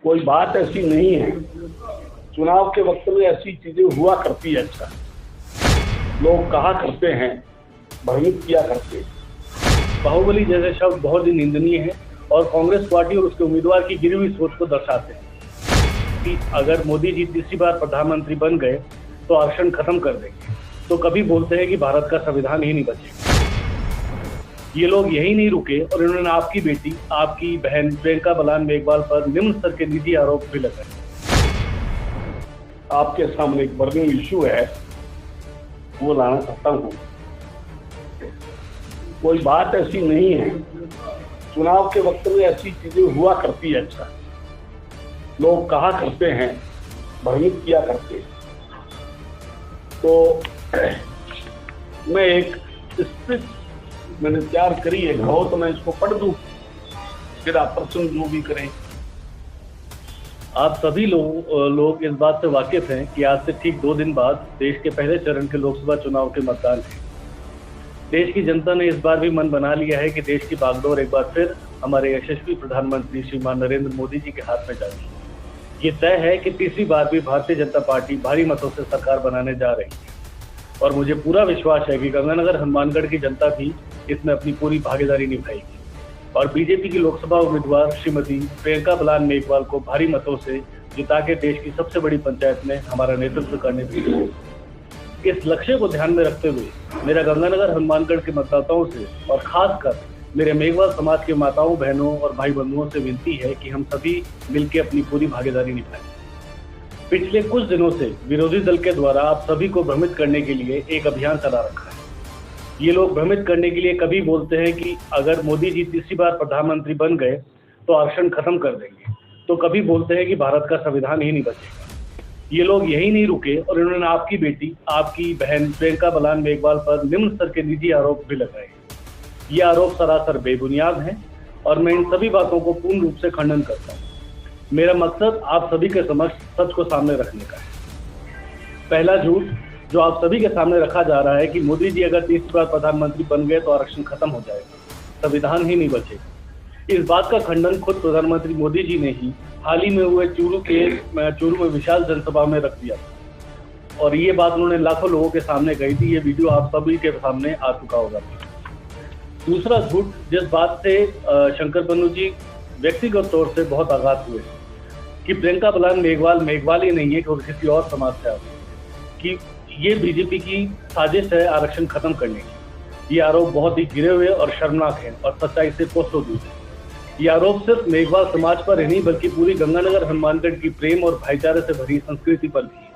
कोई बात ऐसी नहीं है। चुनाव के वक्त में ऐसी चीजें हुआ करती है। अच्छा, लोग कहा करते हैं, भ्रमित किया करते हैं। बाहुबली जैसे शब्द बहुत ही निंदनीय है और कांग्रेस पार्टी और उसके उम्मीदवार की गिरी हुई सोच को दर्शाते हैं कि अगर मोदी जी तीसरी बार प्रधानमंत्री बन गए तो आरक्षण खत्म कर देंगे। तो कभी बोलते हैं कि भारत का संविधान ही नहीं बचेगा। ये लोग यही नहीं रुके और इन्होंने आपकी बेटी, आपकी बहन प्रियंका बलान मेघवाल पर निम्न स्तर के निजी आरोप भी लगाए। आपके सामने एक बर्निंग इश्यू है, वो लाना चाहता हूँ। कोई बात ऐसी नहीं है। चुनाव के वक्त में ऐसी चीजें हुआ करती है। अच्छा, लोग कहा करते हैं, भ्रमित किया करते हैं। तो मैं एक स्पीच मैंने तैयार करी है, कहो तो मैं इसको पढ़ दूं, फिर आप प्रश्न जो भी करें। आप सभी लोग इस बात से वाकिफ हैं कि आज से ठीक 2 दिन बाद देश के पहले चरण के लोकसभा चुनाव के मतदान है। देश की जनता ने इस बार भी मन बना लिया है कि देश की बागडोर एक बार फिर हमारे यशस्वी प्रधानमंत्री श्रीमान नरेंद्र मोदी जी के हाथ में जाएगी। ये तय है कि तीसरी बार भी भारतीय जनता पार्टी भारी मतों से सरकार बनाने जा रही है और मुझे पूरा विश्वास है कि गंगानगर हनुमानगढ़ की जनता भी इसमें अपनी पूरी भागीदारी निभाएगी और बीजेपी की लोकसभा उम्मीदवार श्रीमती प्रियंका बलान मेघवाल को भारी मतों से जिता के देश की सबसे बड़ी पंचायत में हमारा नेतृत्व करने की। इस लक्ष्य को ध्यान में रखते हुए मेरा गंगानगर हनुमानगढ़ के मतदाताओं से और खासकर मेरे मेघवाल समाज के माताओं, बहनों और भाई बंधुओं से विनती है कि हम सभी मिलकर अपनी पूरी भागीदारी निभाएं। पिछले कुछ दिनों से विरोधी दल के द्वारा आप सभी को भ्रमित करने के लिए एक अभियान चला रखा है। ये लोग भ्रमित करने के लिए कभी बोलते हैं कि अगर मोदी जी तीसरी बार प्रधानमंत्री बन गए तो आरक्षण खत्म कर देंगे, तो कभी बोलते हैं कि भारत का संविधान ही नहीं बचेगा। ये लोग यही नहीं रुके और इन्होंने आपकी बेटी, आपकी बहन प्रियंका बलान मेघवाल पर निम्न स्तर के निजी आरोप भी लगाए। ये आरोप सरासर बेबुनियाद हैं और मैं इन सभी बातों को पूर्ण रूप से खंडन करता हूँ। मेरा मकसद आप सभी के समक्ष सच को सामने रखने का है। पहला झूठ जो आप सभी के सामने रखा जा रहा है कि मोदी जी अगर तीसरी बार प्रधानमंत्री बन गए तो आरक्षण खत्म हो जाएगा, संविधान ही नहीं बचेगा। इस बात का खंडन खुद प्रधानमंत्री मोदी जी ने ही हाल ही में हुए चूरू में विशाल जनसभा में रख दिया था और ये बात उन्होंने लाखों लोगों के सामने कही थी। ये वीडियो आप सभी के सामने आ चुका होगा। दूसरा झूठ, जिस बात से शंकर पन्नू जी व्यक्तिगत तौर से बहुत आघात हुए कि प्रियंका बलान मेघवाल ही नहीं है कि किसी और समाज से आती, कि ये बीजेपी की साजिश है आरक्षण खत्म करने की। ये आरोप बहुत ही गिरे हुए और शर्मनाक है और सच्चाई से कोसों दूर है। ये आरोप सिर्फ मेघवाल समाज पर ही नहीं बल्कि पूरी गंगानगर हनुमानगढ़ की प्रेम और भाईचारे से भरी संस्कृति पर भी है।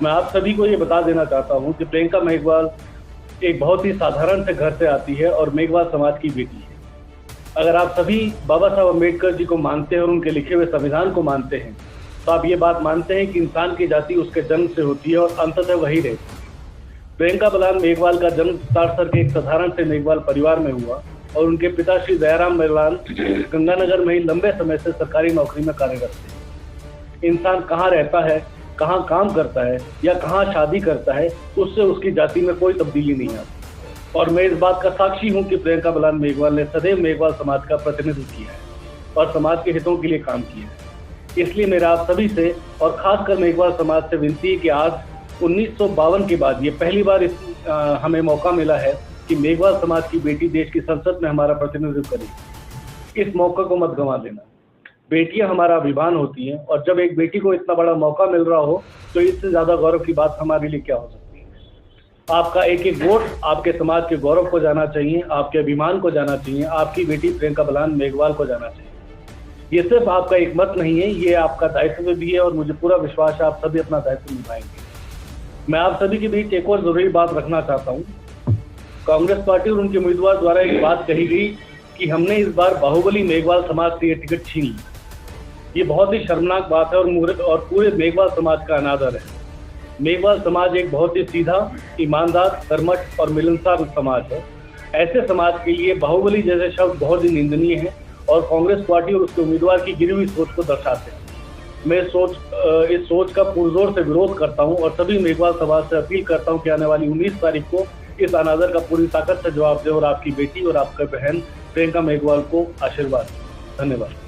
मैं आप सभी को ये बता देना चाहता हूँ कि प्रियंका मेघवाल एक बहुत ही साधारण से घर से आती है और मेघवाल समाज की बेटी है। अगर आप सभी बाबा साहब अम्बेडकर जी को मानते हैं और उनके लिखे हुए संविधान को मानते हैं तो आप ये बात मानते हैं कि इंसान की जाति उसके जन्म से होती है और अंततः वही रहती है। प्रियंका बलान मेघवाल का जन्म सारसर के एक साधारण से मेघवाल परिवार में हुआ और उनके पिता श्री दयाराम मेघवाल गंगानगर में ही लंबे समय से सरकारी नौकरी में कार्यरत थे। इंसान कहाँ रहता है, कहाँ काम करता है या कहाँ शादी करता है, उससे उसकी जाति में कोई तब्दीली नहीं आती। और मैं इस बात का साक्षी हूँ कि प्रियंका बलान मेघवाल ने सदैव मेघवाल समाज का प्रतिनिधित्व किया है और समाज के हितों के लिए काम किया है। इसलिए मेरा आप सभी से और खासकर मेघवाल समाज से विनती है कि आज 1952 के बाद ये पहली बार हमें मौका मिला है कि मेघवाल समाज की बेटी देश की संसद में हमारा प्रतिनिधित्व करेगी। इस मौके को मत गंवा देना। बेटियां हमारा अभिमान होती हैं और जब एक बेटी को इतना बड़ा मौका मिल रहा हो तो इससे ज्यादा गौरव की बात हमारे लिए क्या हो सकती है। आपका एक एक वोट आपके समाज के गौरव को जाना चाहिए, आपके अभिमान को जाना चाहिए, आपकी बेटी प्रियंका बलान मेघवाल को जाना चाहिए। ये सिर्फ आपका एक मत नहीं है, ये आपका दायित्व भी है और मुझे पूरा विश्वास है आप सभी अपना दायित्व निभाएंगे। मैं आप सभी के बीच एक और जरूरी बात रखना चाहता हूँ। कांग्रेस पार्टी और उनके उम्मीदवार द्वारा एक बात कही गई कि हमने इस बार बाहुबली मेघवाल समाज से ये टिकट छीन ली। ये बहुत ही शर्मनाक बात है और पूरे मेघवाल समाज का अनादर है। मेघवाल समाज एक बहुत ही सीधा, ईमानदार, कर्मठ और मिलनसार समाज है। ऐसे समाज के लिए बाहुबली जैसे शब्द बहुत ही निंदनीय है और कांग्रेस पार्टी और उसके उम्मीदवार की गिरी हुई सोच को दर्शाते हैं। मैं इस सोच का पुरजोर से विरोध करता हूं और सभी मेघवाल समाज से अपील करता हूं कि आने वाली 19 तारीख को इस अनादर का पूरी ताकत से जवाब दें और आपकी बेटी और आपका बहन प्रियंका मेघवाल को आशीर्वाद। धन्यवाद।